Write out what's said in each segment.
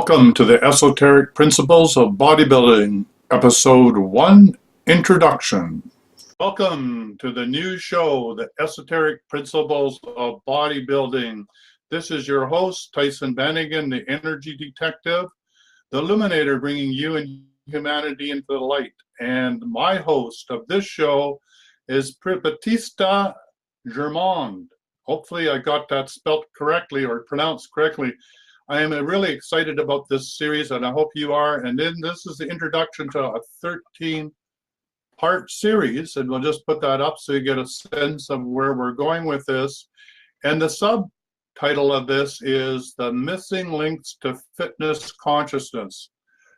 Welcome to the Esoteric Principles of Bodybuilding, Episode 1, Introduction. Welcome to the new show, the Esoteric Principles of Bodybuilding. This is your host, Tyson Bannigan, the Energy Detective, the Illuminator, bringing you and humanity into the light. And my host of this show is Batista Gremaud. Hopefully I got that spelt correctly or pronounced correctly. I am really excited about this series, and I hope you are. And then this is the introduction to a 13-part series, and we'll just put that up so you get a sense of where we're going with this. And the subtitle of this is The Missing Links to Fitness Consciousness.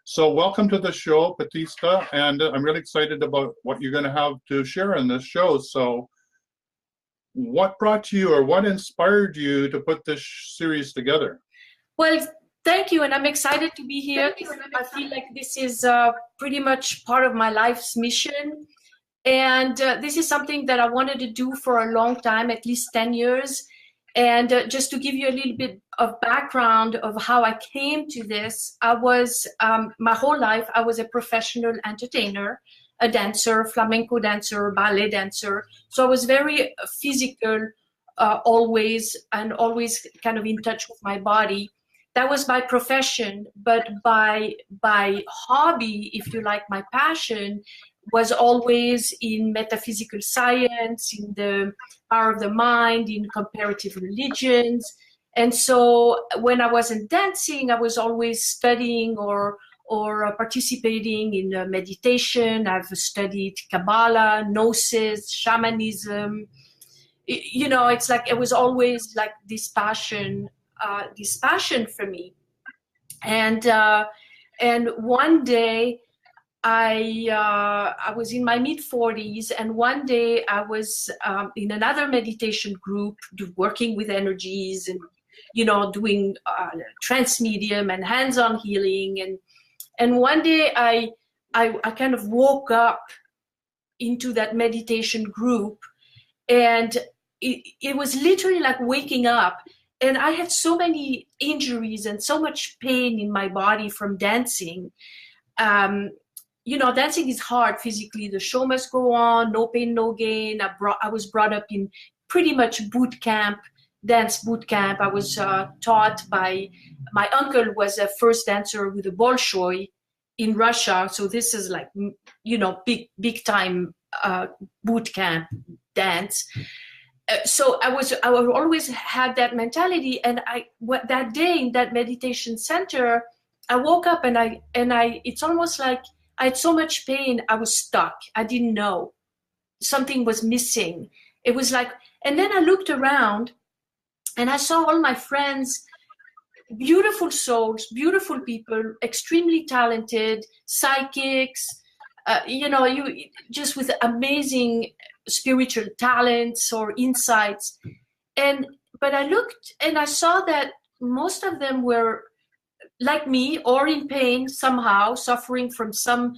So welcome to the show, Batista, and I'm really excited about what you're going to have to share in this show. So what brought you or what inspired you to put this series together? Well, thank you, and I'm excited to be here. I feel like this is pretty much part of my life's mission, and this is something that I wanted to do for a long time, at least 10 years. And just to give you a little bit of background of how I came to this, I was, my whole life, I was a professional entertainer, a dancer, flamenco dancer, ballet dancer. So I was very physical always, and always kind of in touch with my body. That was my profession, but by hobby, if you like, my passion was always in metaphysical science, in the power of the mind, in comparative religions. And so when I wasn't dancing, I was always studying or participating in meditation. I've studied Kabbalah, Gnosis, shamanism. You know, it's like it was always like this passion for me. And one day I was in my mid-40s, and one day I was in another meditation group working with energies and, you know, doing trance medium and hands-on healing. And one day I kind of woke up into that meditation group, and it was literally like waking up. And I had so many injuries and so much pain in my body from dancing. You know, dancing is hard physically. The show must go on, no pain, no gain. I was brought up in pretty much boot camp, dance boot camp. I was taught by, my uncle was a first dancer with the Bolshoi in Russia. So this is like, you know, big time boot camp dance. So I always had that mentality, and that day in that meditation center, I woke up and I it's almost like I had so much pain, I was stuck. I didn't know something was missing. It was like, and then I looked around and I saw all my friends, beautiful souls, beautiful people, extremely talented, psychics, you know, you just with amazing spiritual talents or insights. But I looked and I saw that most of them were like me, or in pain somehow, suffering from some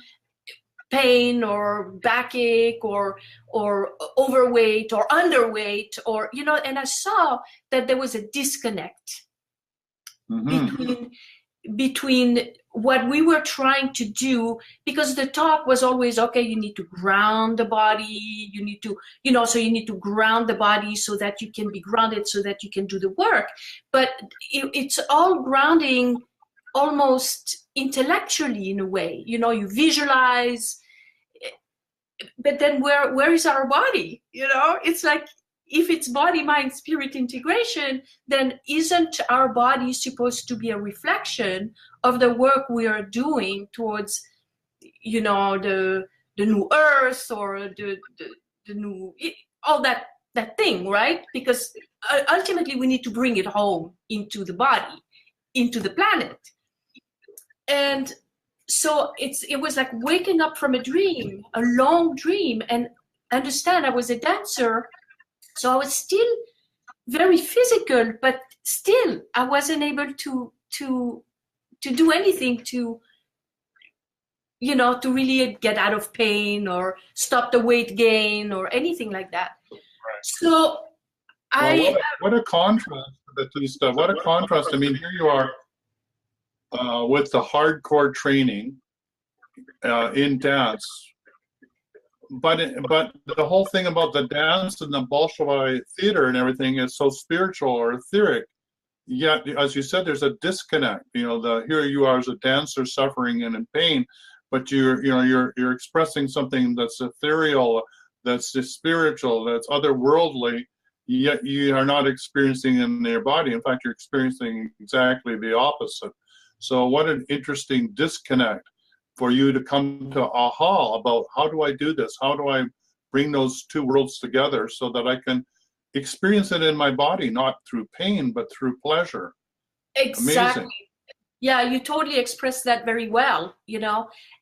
pain or backache or overweight or underweight, or, you know, and I saw that there was a disconnect between what we were trying to do, because the talk was always, okay, you need to ground the body, you need to, you know, so you need to ground the body so that you can be grounded, so that you can do the work. But it's all grounding almost intellectually in a way, you know, you visualize, but then where is our body? You know, it's like, if it's body, mind, spirit integration, then isn't our body supposed to be a reflection of the work we are doing towards, you know, the new earth, or the new, all that thing, right? Because ultimately we need to bring it home into the body, into the planet. And so it was like waking up from a dream, a long dream. And understand, I was a dancer, so I was still very physical, but still I wasn't able to do anything to, you know, to really get out of pain or stop the weight gain or anything like that. Right. So what a contrast, Batista. What a contrast. I mean, here you are with the hardcore training in dance. But the whole thing about the dance and the Bolshoi theater and everything is so spiritual or etheric. Yet, as you said, there's a disconnect. Here you are as a dancer suffering and in pain, but you're expressing something that's ethereal, that's spiritual, that's otherworldly. Yet you are not experiencing it in your body. In fact, you're experiencing exactly the opposite. So, what an interesting disconnect for you to come to aha about how do I do this? How do I bring those two worlds together so that I can experience it in my body, not through pain, but through pleasure. Exactly. Amazing. Yeah, you totally expressed that very well,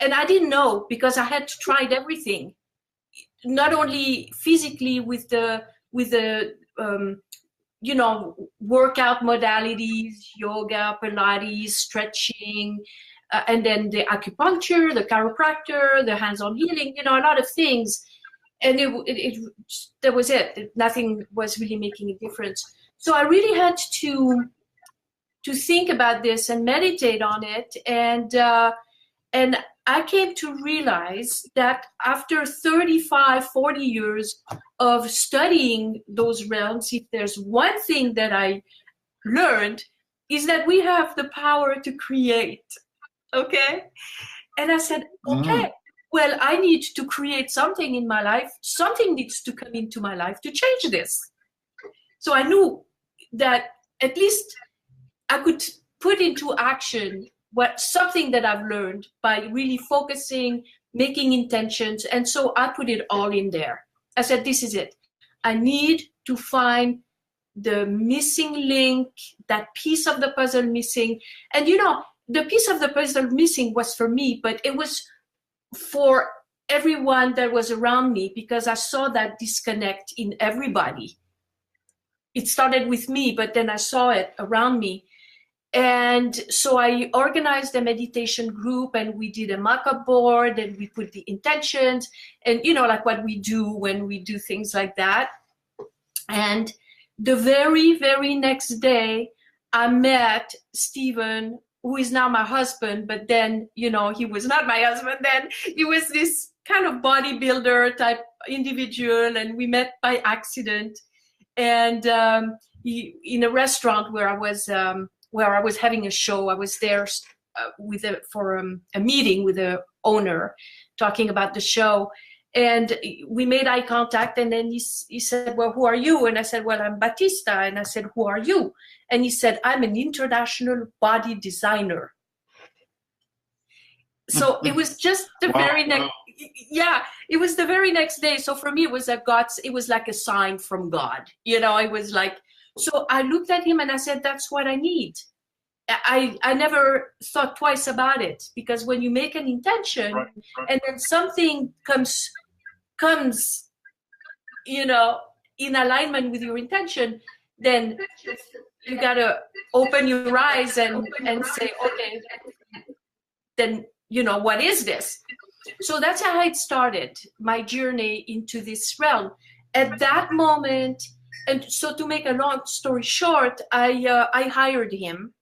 And I didn't know because I had tried everything, not only physically with the workout modalities, yoga, Pilates, stretching, and then the acupuncture, the chiropractor, the hands-on healing, a lot of things. And that was it. Nothing was really making a difference. So I really had to think about this and meditate on it. And I came to realize that after 35, 40 years of studying those realms, if there's one thing that I learned is that we have the power to create. Okay? And I said, okay. Well, I need to create something in my life. Something needs to come into my life to change this. So I knew that at least I could put into action something that I've learned by really focusing, making intentions. And so I put it all in there. I said, this is it. I need to find the missing link, that piece of the puzzle missing. And the piece of the puzzle missing was for me, but it was for everyone that was around me because I saw that disconnect in everybody. It started with me, but then I saw it around me. And so I organized a meditation group and we did a mock-up board and we put the intentions and, like what we do when we do things like that. And the very, very next day, I met Stephen, who is now my husband, but then, he was not my husband then. He was this kind of bodybuilder type individual, and we met by accident. And in a restaurant where I was having a show, I was there for a meeting with the owner, talking about the show. And we made eye contact, and then he said, well, who are you? And I said, well, I'm Batista. And I said, who are you? And he said, I'm an international body designer. So it was just the very next, it was the very next day. So for me, it was like a sign from God. It was like, so I looked at him and I said, that's what I need. I never thought twice about it, because when you make an intention right. And then something comes, in alignment with your intention, then you gotta open your eyes and say, okay, then, what is this? So that's how it started, my journey into this realm. At that moment, and so to make a long story short, I hired him.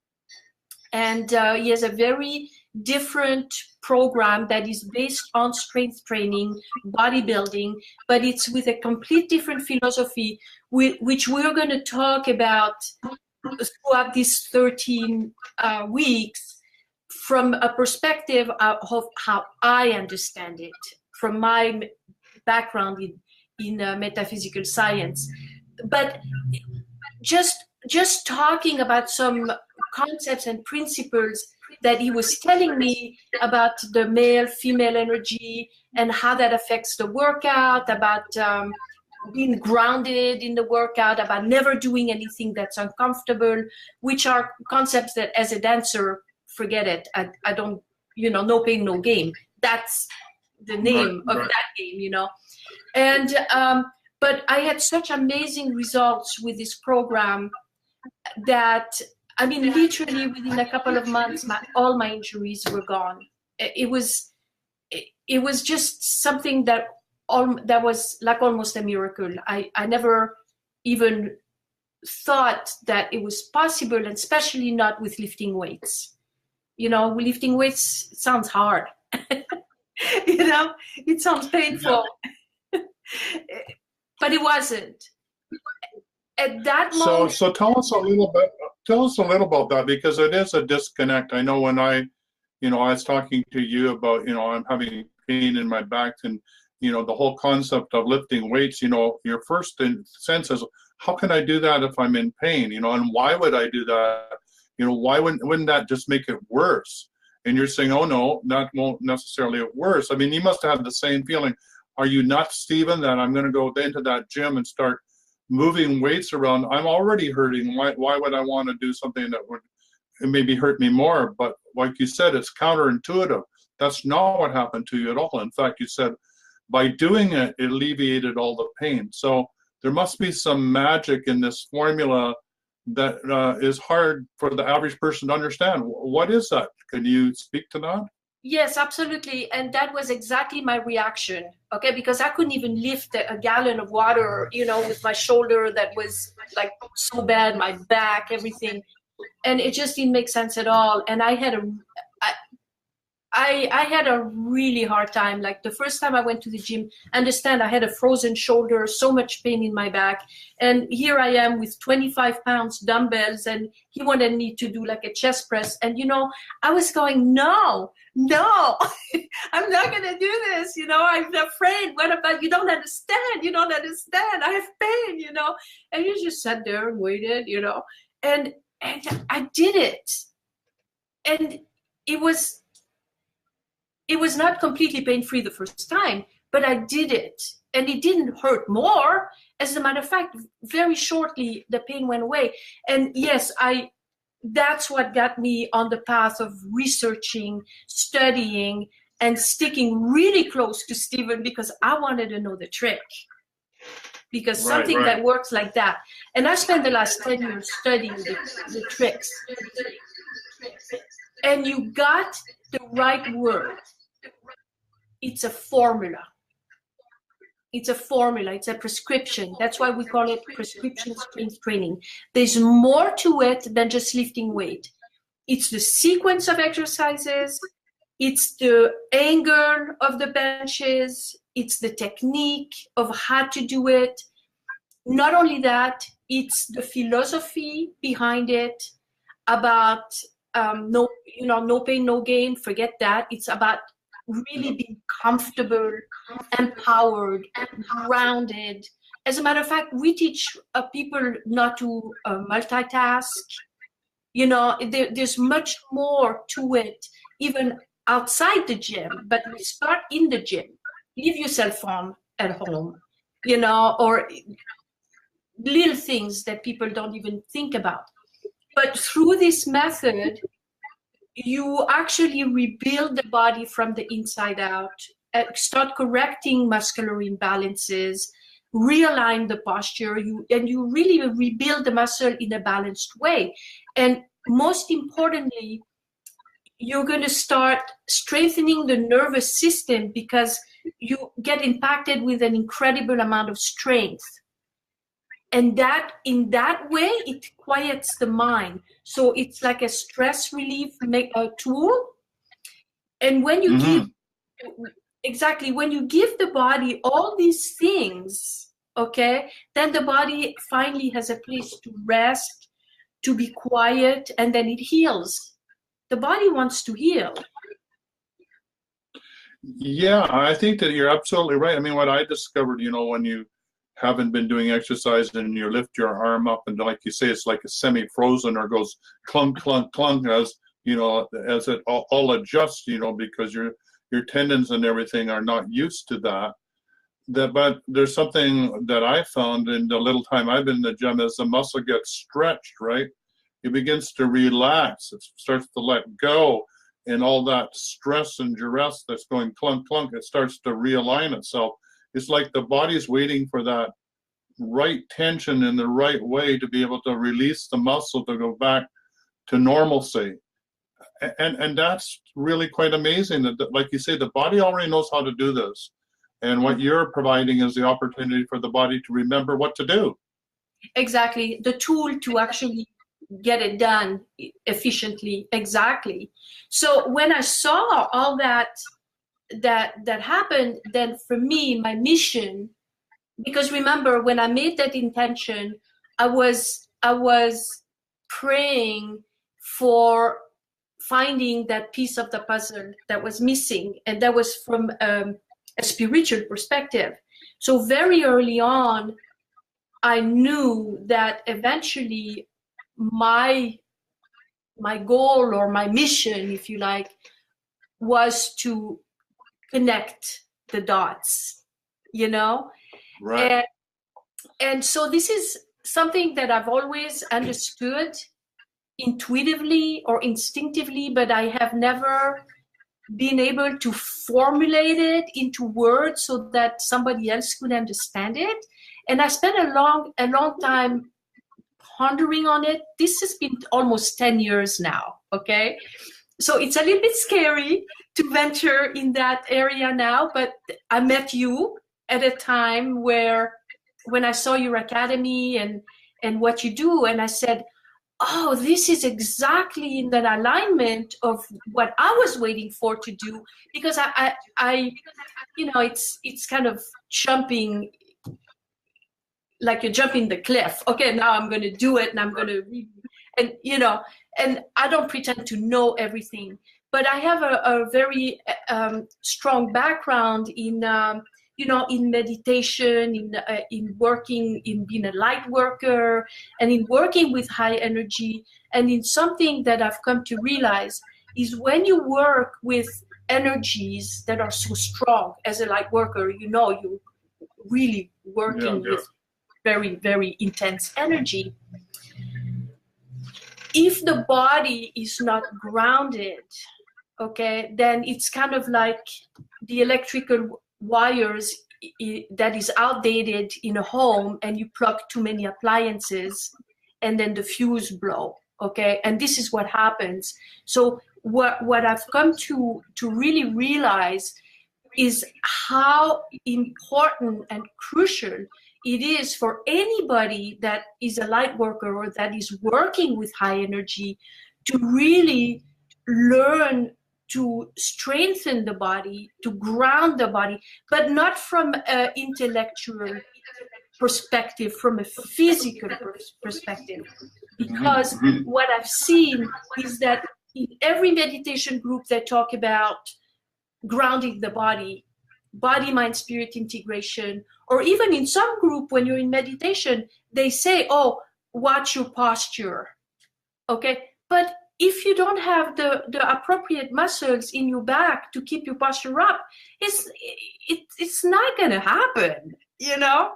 And he has a very different program that is based on strength training, bodybuilding, but it's with a complete different philosophy, which we're going to talk about throughout these 13 weeks from a perspective of how I understand it, from my background in metaphysical science. But just talking about some concepts and principles that he was telling me about the male-female energy and how that affects the workout, about being grounded in the workout, about never doing anything that's uncomfortable, which are concepts that as a dancer, forget it. I don't, no pain, no gain. That's the name of that game, And, but I had such amazing results with this program that, literally within a couple of months, all my injuries were gone. It was just something that was like almost a miracle. I never even thought that it was possible, and especially not with lifting weights. You know, lifting weights, it sounds hard. You know, it sounds painful. But it wasn't. At that moment. So tell us a little bit. Tell us a little about that, because it is a disconnect. I know when I was talking to you about, I'm having pain in my back, and the whole concept of lifting weights. Your first sense is, how can I do that if I'm in pain? And why would I do that? Why wouldn't that just make it worse? And you're saying, oh no, that won't necessarily get worse. I mean, you must have the same feeling. Are you nuts, Stephen, that I'm going to go into that gym and start moving weights around? I'm already hurting. Why would I want to do something that would maybe hurt me more? But like you said, it's counterintuitive. That's not what happened to you at all. In fact, you said by doing it, it alleviated all the pain. So there must be some magic in this formula that is hard for the average person to understand. What is that? Can you speak to that? Yes, absolutely. And that was exactly my reaction, okay? Because I couldn't even lift a gallon of water, with my shoulder that was like so bad, my back, everything. And it just didn't make sense at all. And I had a really hard time. Like the first time I went to the gym, understand I had a frozen shoulder, so much pain in my back. And here I am with 25 pounds dumbbells, and he wanted me to do like a chest press. And, I was going, no, I'm not going to do this. I'm afraid. What about, you don't understand. I have pain, and you just sat there and waited, and I did it. And it was not completely pain-free the first time, but I did it. And it didn't hurt more. As a matter of fact, very shortly, the pain went away. And yes, that's what got me on the path of researching, studying, and sticking really close to Stephen, because I wanted to know the trick. Because something that works like that. And I spent the last 10 years studying the tricks. And you got the right word. It's a formula. It's a formula. It's a prescription. That's why we call it prescription strength training. There's more to it than just lifting weight. It's the sequence of exercises. It's the angle of the benches. It's the technique of how to do it. Not only that, it's the philosophy behind it about no pain, no gain. Forget that. It's about really being comfortable, empowered, grounded. As a matter of fact, we teach people not to multitask. There's much more to it, even outside the gym, but we start in the gym. Leave your cell phone at home, or little things that people don't even think about. But through this method, you actually rebuild the body from the inside out, start correcting muscular imbalances, realign the posture, and you really rebuild the muscle in a balanced way. And most importantly, you're going to start strengthening the nervous system, because you get impacted with an incredible amount of strength. And that, in that way, it quiets the mind. So it's like a stress relief tool. And when you when you give the body all these things, okay, then the body finally has a place to rest, to be quiet, and then it heals. The body wants to heal. Yeah, I think that you're absolutely right. I mean, what I discovered, when you haven't been doing exercise and you lift your arm up, and like you say, it's like a semi-frozen, or goes clunk, clunk, clunk, as as it all adjusts, because your tendons and everything are not used to that. But there's something that I found in the little time I've been in the gym, as the muscle gets stretched, right? It begins to relax. It starts to let go, and all that stress and duress that's going clunk, clunk, it starts to realign itself. It's like the body's waiting for that right tension in the right way to be able to release the muscle to go back to normalcy. And that's really quite amazing. That, like you say, the body already knows how to do this. And what you're providing is the opportunity for the body to remember what to do. Exactly. The tool to actually get it done efficiently. Exactly. So when I saw all that happened, then for me, my mission, because remember when I made that intention, I was praying for finding that piece of the puzzle that was missing, and that was from a spiritual perspective. So very early on, I knew that eventually my goal or my mission, if you like, was to connect the dots, you know? Right. And so this is something that I've always understood intuitively or instinctively, but I have never been able to formulate it into words so that somebody else could understand it. And I spent a long time pondering on it. This has been almost 10 years now, okay? So it's a little bit scary to venture in that area now, but I met you at a time when I saw your academy and what you do, and I said, oh, this is exactly in that alignment of what I was waiting for to do, because I you know, it's kind of jumping, like you're jumping the cliff. Okay, now I'm going to do it, and I'm going to, and you know, and I don't pretend to know everything, but I have a very strong background in, you know, in meditation, in working, in being a light worker, and in working with high energy, and in something that I've come to realize is when you work with energies that are so strong as a light worker, you know, you're really working with very, very intense energy. If the body is not grounded, okay, then it's kind of like the electrical wires that is outdated in a home, and you plug too many appliances and then the fuse blow, okay? And this is what happens. So what I've come to really realize is how important and crucial it is for anybody that is a light worker or that is working with high energy to really learn to strengthen the body, to ground the body, but not from an intellectual perspective, from a physical perspective. Because what I've seen is that in every meditation group they talk about grounding the body, body, mind, spirit integration, or even in some group when you're in meditation, they say, oh, watch your posture, okay? But if you don't have the appropriate muscles in your back to keep your posture up, it's not gonna happen, you know?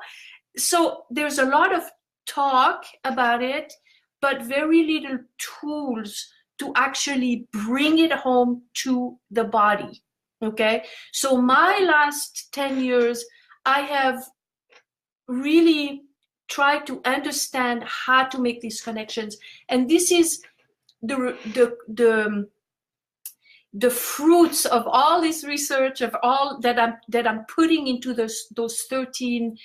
So there's a lot of talk about it, but very little tools to actually bring it home to the body, okay? So my last 10 years, I have really tried to understand how to make these connections. And this is the fruits of all this research, of all that I'm putting into those 13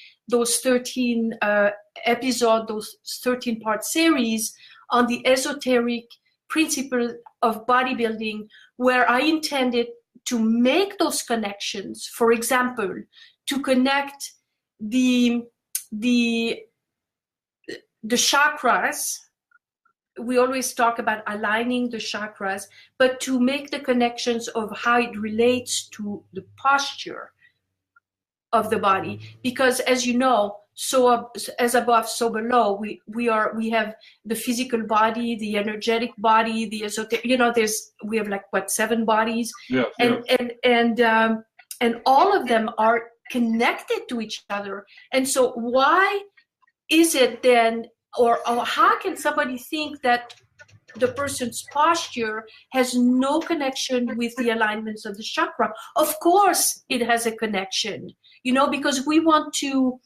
episodes, those 13-part series on the esoteric principle of bodybuilding, where I intended to make those connections. For example, to connect the chakras. We always talk about aligning the chakras, but to make the connections of how it relates to the posture of the body. Because as you know, so as above, so below, we have the physical body, the energetic body, the esoteric, you know, we have like what, 7 bodies, and all of them are connected to each other. And so why is it then, or how can somebody think that the person's posture has no connection with the alignments of the chakra? Of course it has a connection, you know, because we want to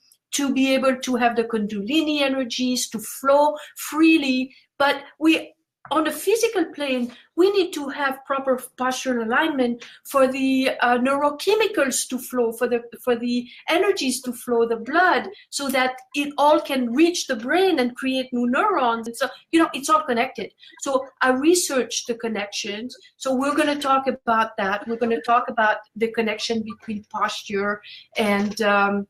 be able to have the kundalini energies to flow freely, but we on the physical plane, we need to have proper postural alignment for the neurochemicals to flow, for the energies to flow, the blood, so that it all can reach the brain and create new neurons. And so, it's all connected. So I researched the connections. So we're going to talk about that. We're going to talk about the connection between posture and the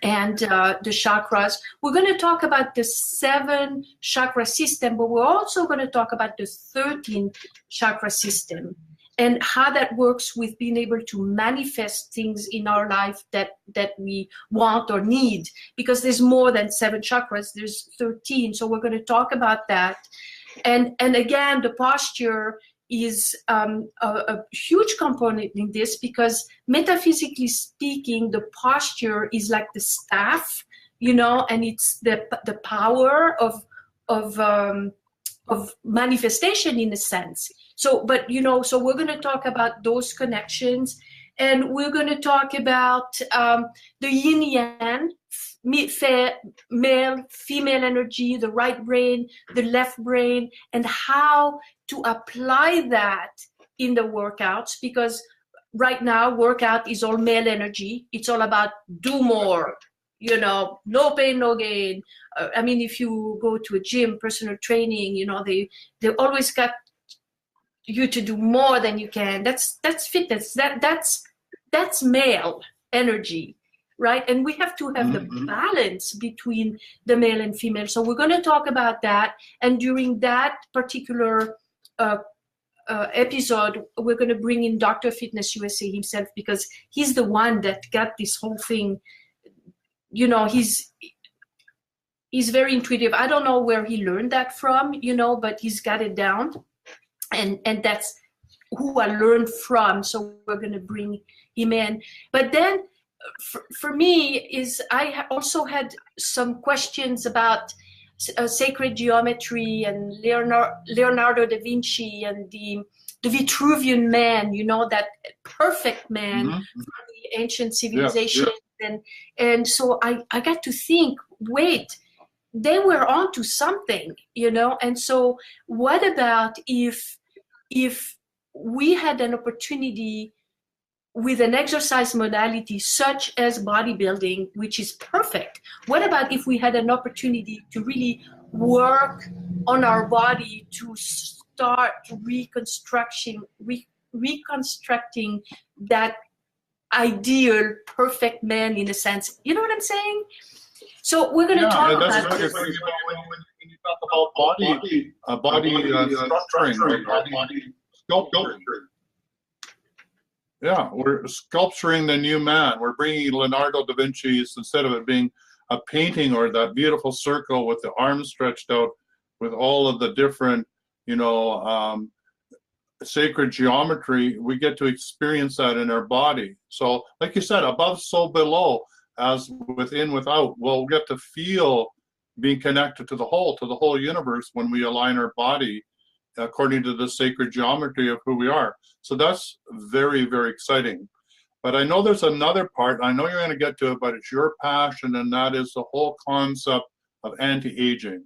chakras. We're going to talk about the 7 chakra system, but we're also going to talk about the 13 chakra system and how that works with being able to manifest things in our life that we want or need, because there's more than 7 chakras, there's 13. So we're going to talk about that. And again, the posture is a huge component in this, because metaphysically speaking, the posture is like the staff, and it's the power of manifestation in a sense. So, but so we're going to talk about those connections, and we're going to talk about the yin yang, male, female energy, the right brain, the left brain, and how to apply that in the workouts, because right now workout is all male energy. It's all about do more, no pain, no gain. I mean, if you go to a gym, personal training, they always got you to do more than you can. That's fitness. That's male energy. Right? And we have to have the balance between the male and female. So we're going to talk about that. And during that particular episode, we're going to bring in Dr. Fitness USA himself, because he's the one that got this whole thing. He's very intuitive. I don't know where he learned that from, but he's got it down. And that's who I learned from. So we're going to bring him in. But then, for me, is I also had some questions about sacred geometry and Leonardo da Vinci and the Vitruvian man, that perfect man from the ancient civilization. Yeah. And so I got to think, wait, they were onto something, and so what about if we had an opportunity with an exercise modality such as bodybuilding, which is perfect? What about if we had an opportunity to really work on our body to start reconstructing that ideal perfect man, in a sense? You know what I'm saying? So we're going to talk about this. When you talk about body structuring, body sculpturing. Yeah, we're sculpturing the new man. We're bringing Leonardo da Vinci's, instead of it being a painting or that beautiful circle with the arms stretched out with all of the different, sacred geometry, we get to experience that in our body. So like you said, above, so below, as within, without, we'll get to feel being connected to the whole universe when we align our body according to the sacred geometry of who we are. So that's very, very exciting. But I know there's another part, I know you're going to get to it, but it's your passion, and that is the whole concept of anti-aging. You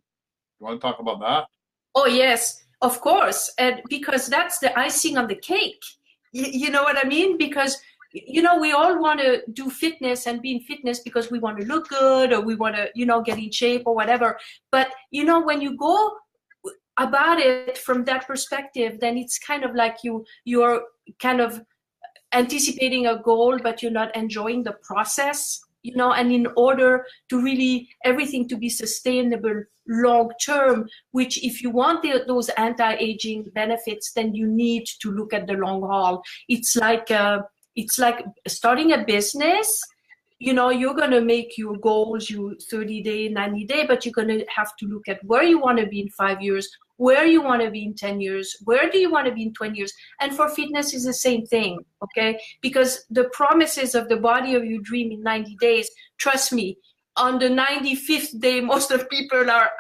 want to talk about that? Oh, yes, of course. And because that's the icing on the cake. You know what I mean? Because, we all want to do fitness and be in fitness because we want to look good, or we want to, get in shape or whatever. But, when you go about it from that perspective, then it's kind of like you're kind of anticipating a goal, but you're not enjoying the process, and in order to really everything to be sustainable long term, which if you want those anti-aging benefits, then you need to look at the long haul. It's like starting a business. You're going to make your goals, you 30-day, 90-day, but you're going to have to look at where you want to be in 5 years, where you want to be in 10 years, where do you want to be in 20 years? And for fitness is the same thing, okay? Because the promises of the body of your dream in 90 days, trust me, on the 95th day, most of people are,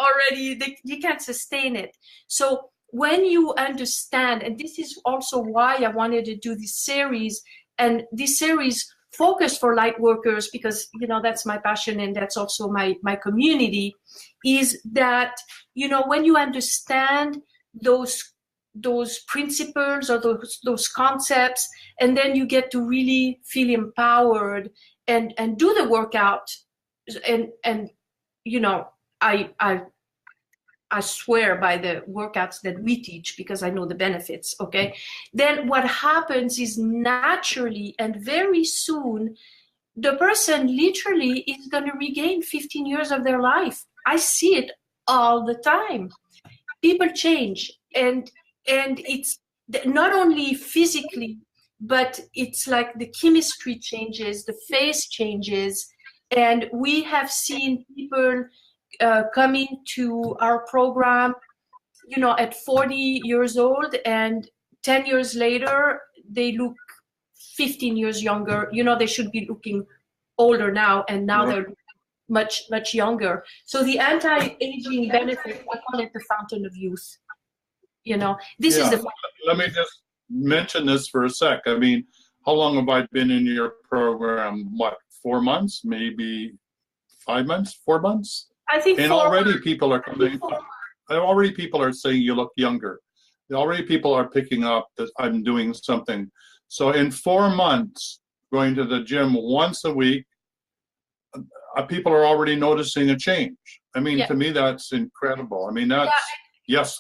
already, you can't sustain it. So when you understand, and this is also why I wanted to do this series, and this series focus for light workers, because that's my passion and that's also my community, is that when you understand those principles or those concepts, and then you get to really feel empowered and do the workout, and I swear by the workouts that we teach because I know the benefits, okay? Then what happens is naturally and very soon, the person literally is going to regain 15 years of their life. I see it all the time. People change, and it's not only physically, but it's like the chemistry changes, the face changes, and we have seen people coming to our program, at 40 years old, and 10 years later, they look 15 years younger. They should be looking older now, and now they're much, much younger. So the anti-aging benefit, I call it the fountain of youth. This is the. Let me just mention this for a sec. I mean, how long have I been in your program? What, 4 months? Maybe 5 months? 4 months? I think. And already people are coming. Already people are saying you look younger. Already people are picking up that I'm doing something. So in 4 months, going to the gym once a week, people are already noticing a change. I mean, to me, that's incredible. I mean, that's, yes,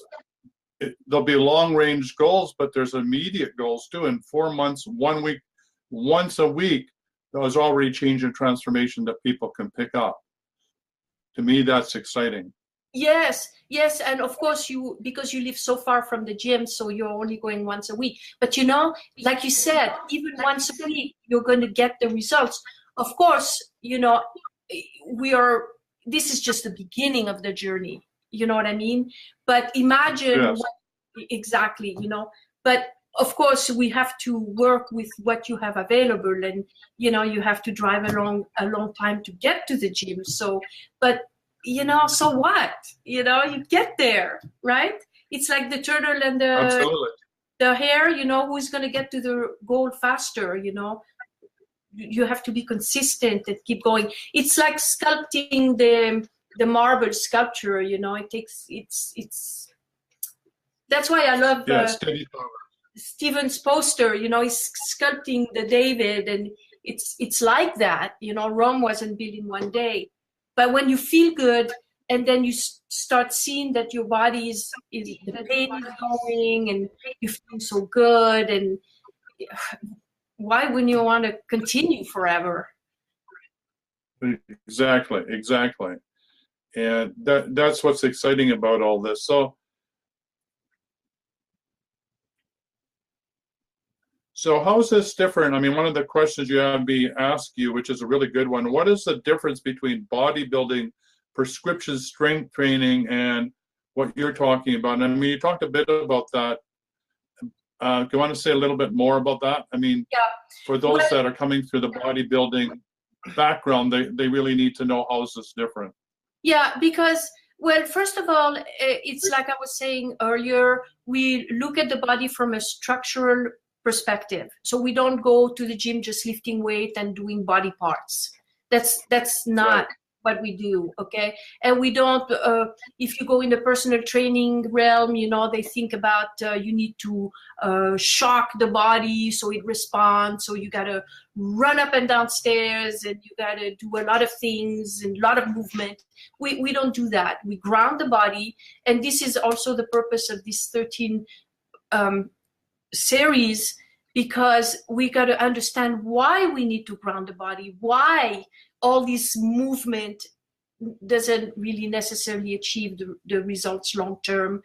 there'll be long-range goals, but there's immediate goals too. In 4 months, 1 week, once a week, there's already change and transformation that people can pick up. To me, that's exciting. Yes, and of course because you live so far from the gym, so you're only going once a week. But like you said, even once a week, you're going to get the results. Of course, this is just the beginning of the journey. You know what I mean? But imagine exactly, but of course we have to work with what you have available, and you have to drive a long time to get to the gym. So, but so what? You get there, right? It's like the turtle and the hare, who's going to get to the goal faster, You have to be consistent and keep going. It's like sculpting the marble sculpture, it takes, that's why I love Stephen's poster, he's sculpting the David, and it's like that, Rome wasn't built in one day. But when you feel good, and then you start seeing that your body is the pain is going, and you feel so good, and why wouldn't you want to continue forever? Exactly. And that's what's exciting about all this. So how is this different? I mean, one of the questions you had me ask you, which is a really good one, what is the difference between bodybuilding, prescription strength training, and what you're talking about? I mean, you talked a bit about that. Do you want to say a little bit more about that? I mean, for those that are coming through the bodybuilding background, they really need to know how is this different. Yeah, because, well, first of all, it's like I was saying earlier, we look at the body from a structural perspective. So we don't go to the gym just lifting weight and doing body parts. That's not what we do, okay? And we don't, if you go in the personal training realm, they think about you need to shock the body so it responds, so you gotta run up and down stairs, and you gotta do a lot of things and a lot of movement. We don't do that. We ground the body, and this is also the purpose of this 13 series, because we got to understand why we need to ground the body, why all this movement doesn't really necessarily achieve the results long term.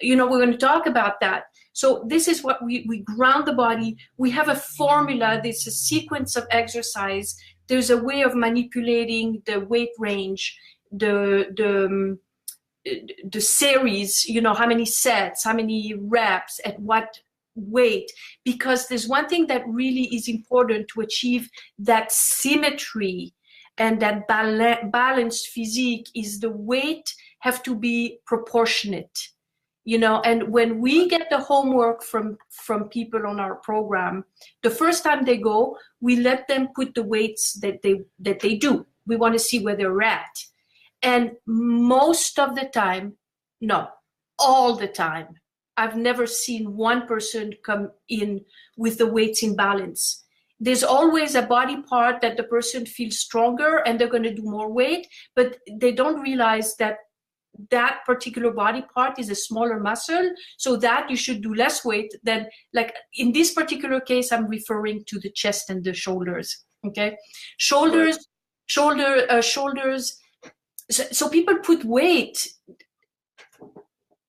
We're going to talk about that. So this is what we ground the body. We have a formula. There's a sequence of exercise. There's a way of manipulating the weight range, the series, how many sets, how many reps, at what weight, because there's one thing that really is important to achieve that symmetry and that balanced physique is the weight have to be proportionate. And when we get the homework from people on our program, the first time they go, we let them put the weights that they do. We want to see where they're at. And most of the time, no, all the time, I've never seen one person come in with the weights in balance. There's always a body part that the person feels stronger and they're going to do more weight, but they don't realize that that particular body part is a smaller muscle, so that you should do less weight than, like in this particular case, I'm referring to the chest and the shoulders. Okay, shoulders. So people put weight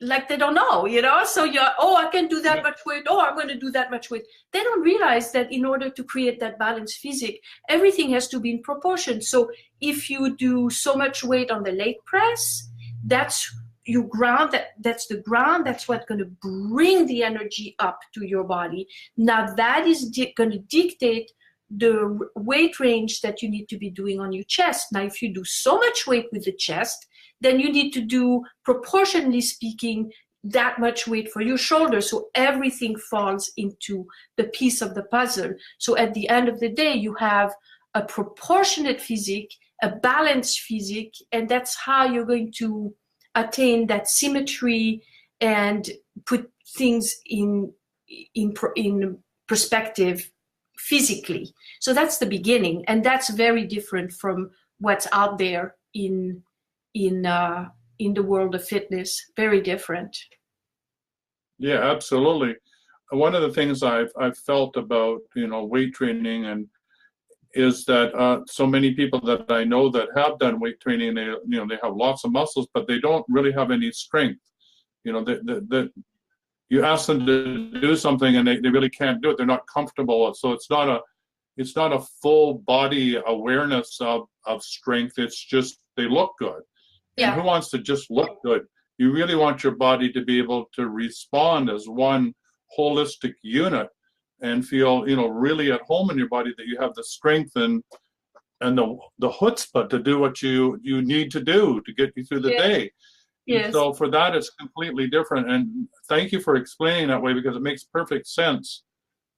like they don't know, So I can do that much weight. Oh, I'm going to do that much weight. They don't realize that in order to create that balanced physique, everything has to be in proportion. So if you do so much weight on the leg press, that's your ground. That's the ground. That's what's going to bring the energy up to your body. Now that is going to dictate the weight range that you need to be doing on your chest. Now, if you do so much weight with the chest, then you need to do, proportionally speaking, that much weight for your shoulders. So everything falls into the piece of the puzzle. So at the end of the day, you have a proportionate physique, a balanced physique, and that's how you're going to attain that symmetry and put things in perspective physically. So that's the beginning, and that's very different from what's out there in the world of fitness. Very different. Yeah, absolutely. One of the things I've felt about weight training and is that so many people that I know that have done weight training, they have lots of muscles, but they don't really have any strength. You ask them to do something and they really can't do it. They're not comfortable. So it's not a full body awareness of strength. It's just they look good. Yeah. And who wants to just look good? You really want your body to be able to respond as one holistic unit and feel, really at home in your body, that you have the strength and the chutzpah to do what you need to do to get you through the day. Yes. So for that, it's completely different. And thank you for explaining that way, because it makes perfect sense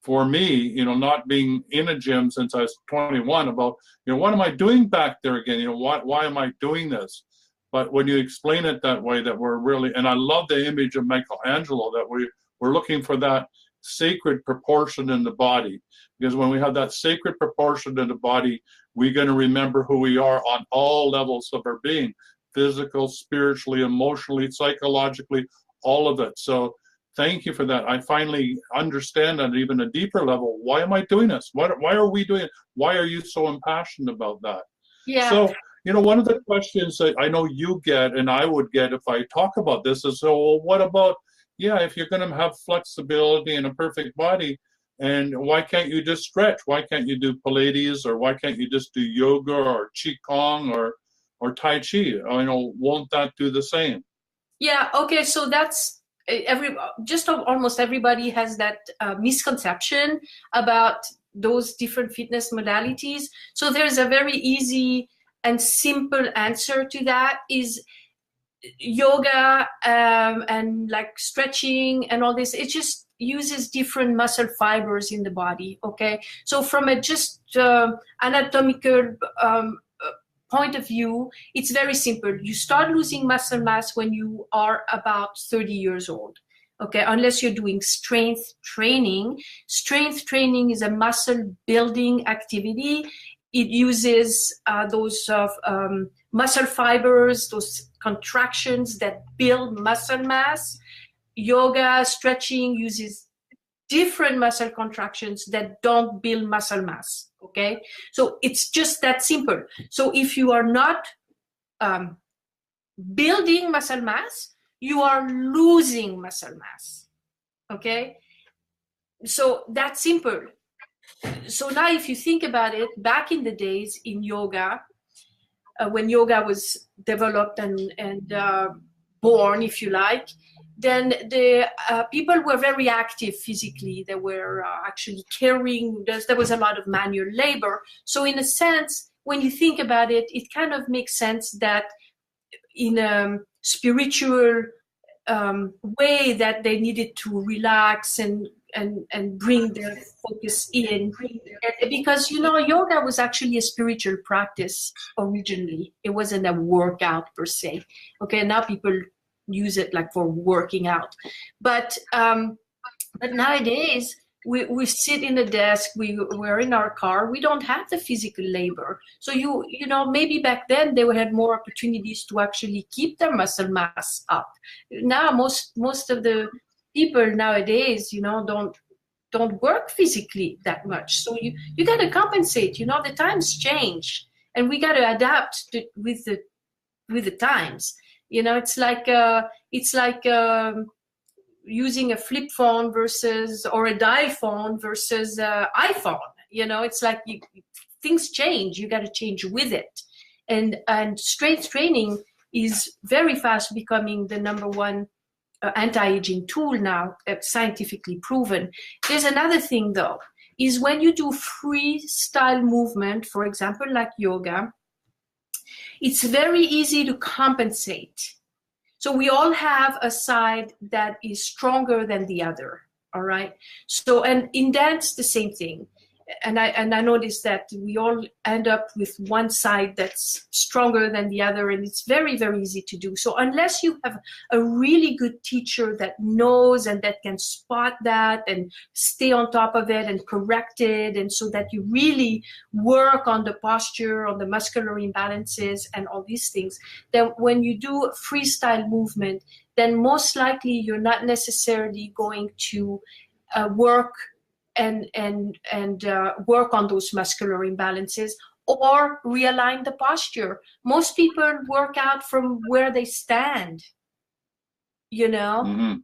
for me, not being in a gym since I was 21, about, what am I doing back there again? Why am I doing this? But when you explain it that way, that we're really, and I love the image of Michelangelo, that we're looking for that sacred proportion in the body, because when we have that sacred proportion in the body, we're going to remember who we are on all levels of our being, physical, spiritually, emotionally, psychologically, all of it. So thank you for that. I finally understand on even a deeper level, why am I doing this? Why are we doing it? Why are you so impassioned about that? Yeah. So, one of the questions that I know you get and I would get if I talk about this is, so what about, if you're going to have flexibility and a perfect body, and why can't you just stretch? Why can't you do Pilates, or why can't you just do yoga or Qigong or Tai Chi? Won't that do the same? Yeah, okay, so that's almost everybody has that misconception about those different fitness modalities. So there's a very easy and simple answer to that is yoga and like stretching and all this. It just uses different muscle fibers in the body, okay? So from a just anatomical point of view, it's very simple. You start losing muscle mass when you are about 30 years old, okay? Unless you're doing strength training. Strength training is a muscle building activity. It uses those muscle fibers, those contractions that build muscle mass. Yoga, stretching uses different muscle contractions that don't build muscle mass, okay? So it's just that simple. So if you are not building muscle mass, you are losing muscle mass, okay? So that's simple. So now if you think about it, back in the days in yoga, when yoga was developed and born, if you like, then the people were very active physically. They were actually carrying, there was a lot of manual labor. So in a sense, when you think about it, it kind of makes sense that in a spiritual way that they needed to relax and bring their focus in. Because, you know, yoga was actually a spiritual practice originally. It wasn't a workout per se. Okay, now people use it like for working out. But nowadays, we sit in a desk, we're in our car, we don't have the physical labor. So you know, maybe back then they had more opportunities to actually keep their muscle mass up. Now most of the people nowadays, you know, don't work physically that much. So you got to compensate. You know, the times change, and we got to adapt with the times. You know, it's like using a flip phone versus, or a dial phone versus iPhone. You know, it's like things change. You got to change with it. And strength training is very fast becoming the number one anti-aging tool now, scientifically proven. There's another thing though, is when you do freestyle movement, for example, like yoga, it's very easy to compensate. So we all have a side that is stronger than the other, all right? So, and in dance, the same thing. And I noticed that we all end up with one side that's stronger than the other, and it's very, very easy to do. So unless you have a really good teacher that knows and that can spot that and stay on top of it and correct it, and so that you really work on the posture, on the muscular imbalances and all these things, then when you do freestyle movement, then most likely you're not necessarily going to work and work on those muscular imbalances or realign the posture. Most people work out from where they stand, you know. Mm-hmm.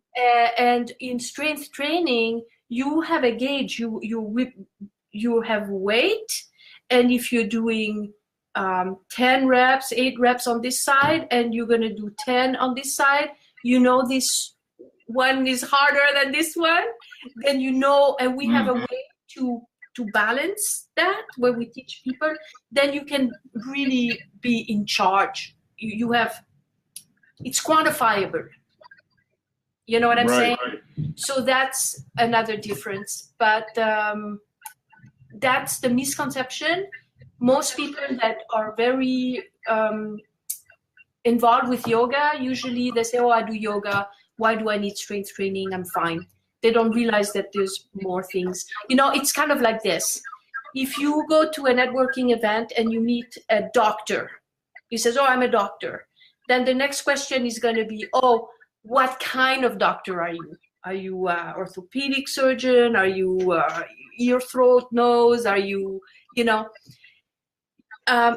And in strength training, you have a gauge. You have weight, and if you're doing 10 reps, 8 reps on this side, and you're going to do 10 on this side, you know this one is harder than this one, then you know, and we have a way to balance that when we teach people, then you can really be in charge. You have, it's quantifiable. You know what I'm saying? Right. So that's another difference. But that's the misconception. Most people that are very involved with yoga, usually they say, oh, I do yoga. Why do I need strength training? I'm fine. They don't realize that there's more things. You know, it's kind of like this. If you go to a networking event and you meet a doctor, he says, oh, I'm a doctor. Then the next question is going to be, oh, what kind of doctor are you? Are you an orthopedic surgeon? Are you ear, throat, nose? Are you, you know,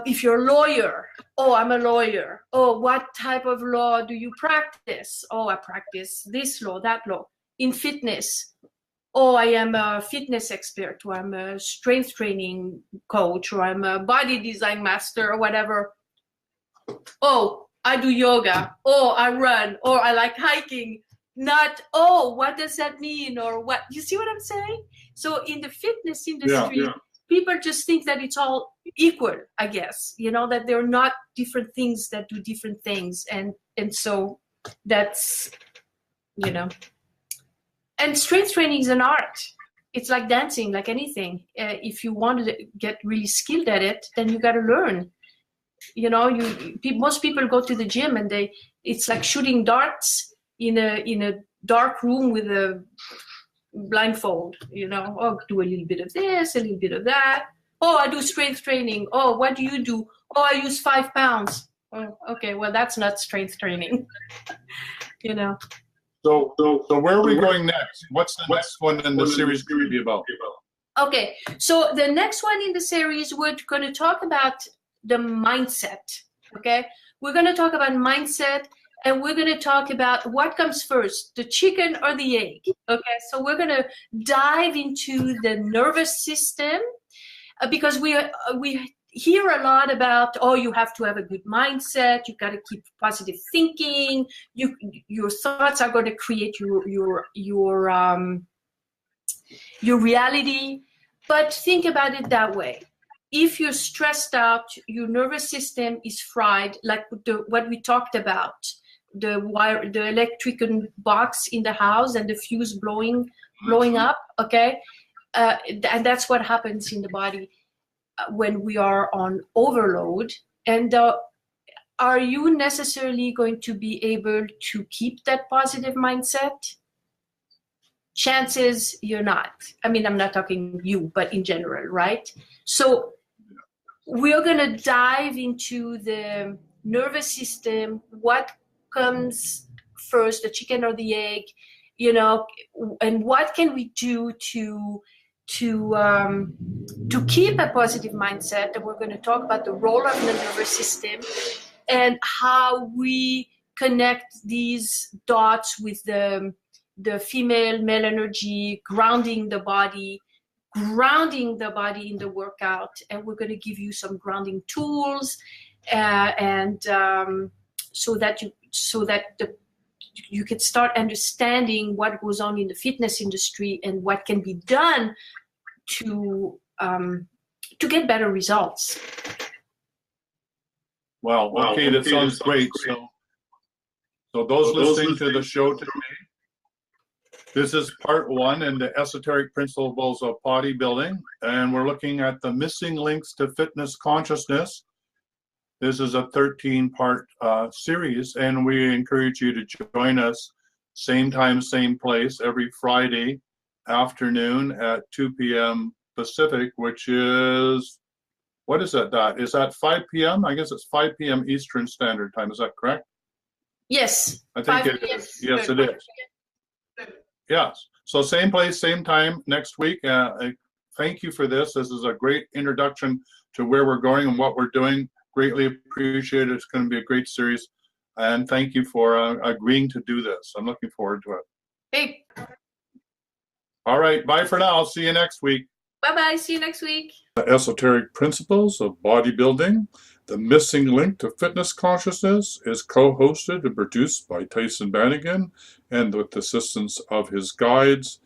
if you're a lawyer, oh, I'm a lawyer. Oh, what type of law do you practice? Oh, I practice this law, that law. In fitness, oh, I am a fitness expert, or I'm a strength training coach, or I'm a body design master, or whatever. Oh, I do yoga. Oh, I run. Or I like hiking. Not, oh, what does that mean? Or what? You see what I'm saying? So in the fitness industry, people just think that it's all equal, I guess, you know, that they're not different things that do different things. And so that's, you know, and strength training is an art. It's like dancing, like anything. If you want to get really skilled at it, then you got to learn. You know, most people go to the gym and it's like shooting darts in a dark room with a blindfold, you know. Oh, do a little bit of this, a little bit of that. Oh, I do strength training. Oh, what do you do? Oh, I use 5 pounds. Oh, okay, well, that's not strength training. You know. So where are we going next? What's the next one in the series going to be about? Okay, so the next one in the series, we're going to talk about the mindset. Okay, we're going to talk about mindset. And we're going to talk about what comes first, the chicken or the egg. Okay, so we're going to dive into the nervous system because we hear a lot about, oh, you have to have a good mindset. You got to keep positive thinking. Your thoughts are going to create your reality. But think about it that way. If you're stressed out, your nervous system is fried, like what we talked about. wire, the electrical box in the house, and the fuse blowing up. Okay, and that's what happens in the body when we are on overload. And are you necessarily going to be able to keep that positive mindset? Chances you're not. I mean, I'm not talking you, but in general, right? So we're going to dive into the nervous system, what comes first, the chicken or the egg, you know, and what can we do to keep a positive mindset. And we're going to talk about the role of the nervous system and how we connect these dots with the female male energy, grounding the body in the workout. And we're going to give you some grounding tools so that you can start understanding what goes on in the fitness industry and what can be done to get better results. Well, okay, that sounds great. So those listening to the show today, this is part one in the esoteric principles of bodybuilding, and we're looking at the missing links to fitness consciousness. This is a 13-part series, and we encourage you to join us same time, same place, every Friday afternoon at 2 p.m. Pacific, which is, what is that, Dot? Is that 5 p.m.? I guess it's 5 p.m. Eastern Standard Time. Is that correct? Yes. I think it is. Yes, it is. Yes. So same place, same time next week. Thank you for this. This is a great introduction to where we're going and what we're doing. Greatly appreciate it. It's going to be a great series. And thank you for agreeing to do this. I'm looking forward to it. Hey. All right. Bye for now. See you next week. Bye-bye. See you next week. The Esoteric Principles of Bodybuilding, the Missing Link to Fitness Consciousness, is co-hosted and produced by Tyson Bannigan and with the assistance of his guides,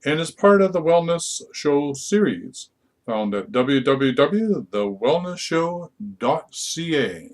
and is part of the Wellness Show series found at www.thewellnessshow.ca.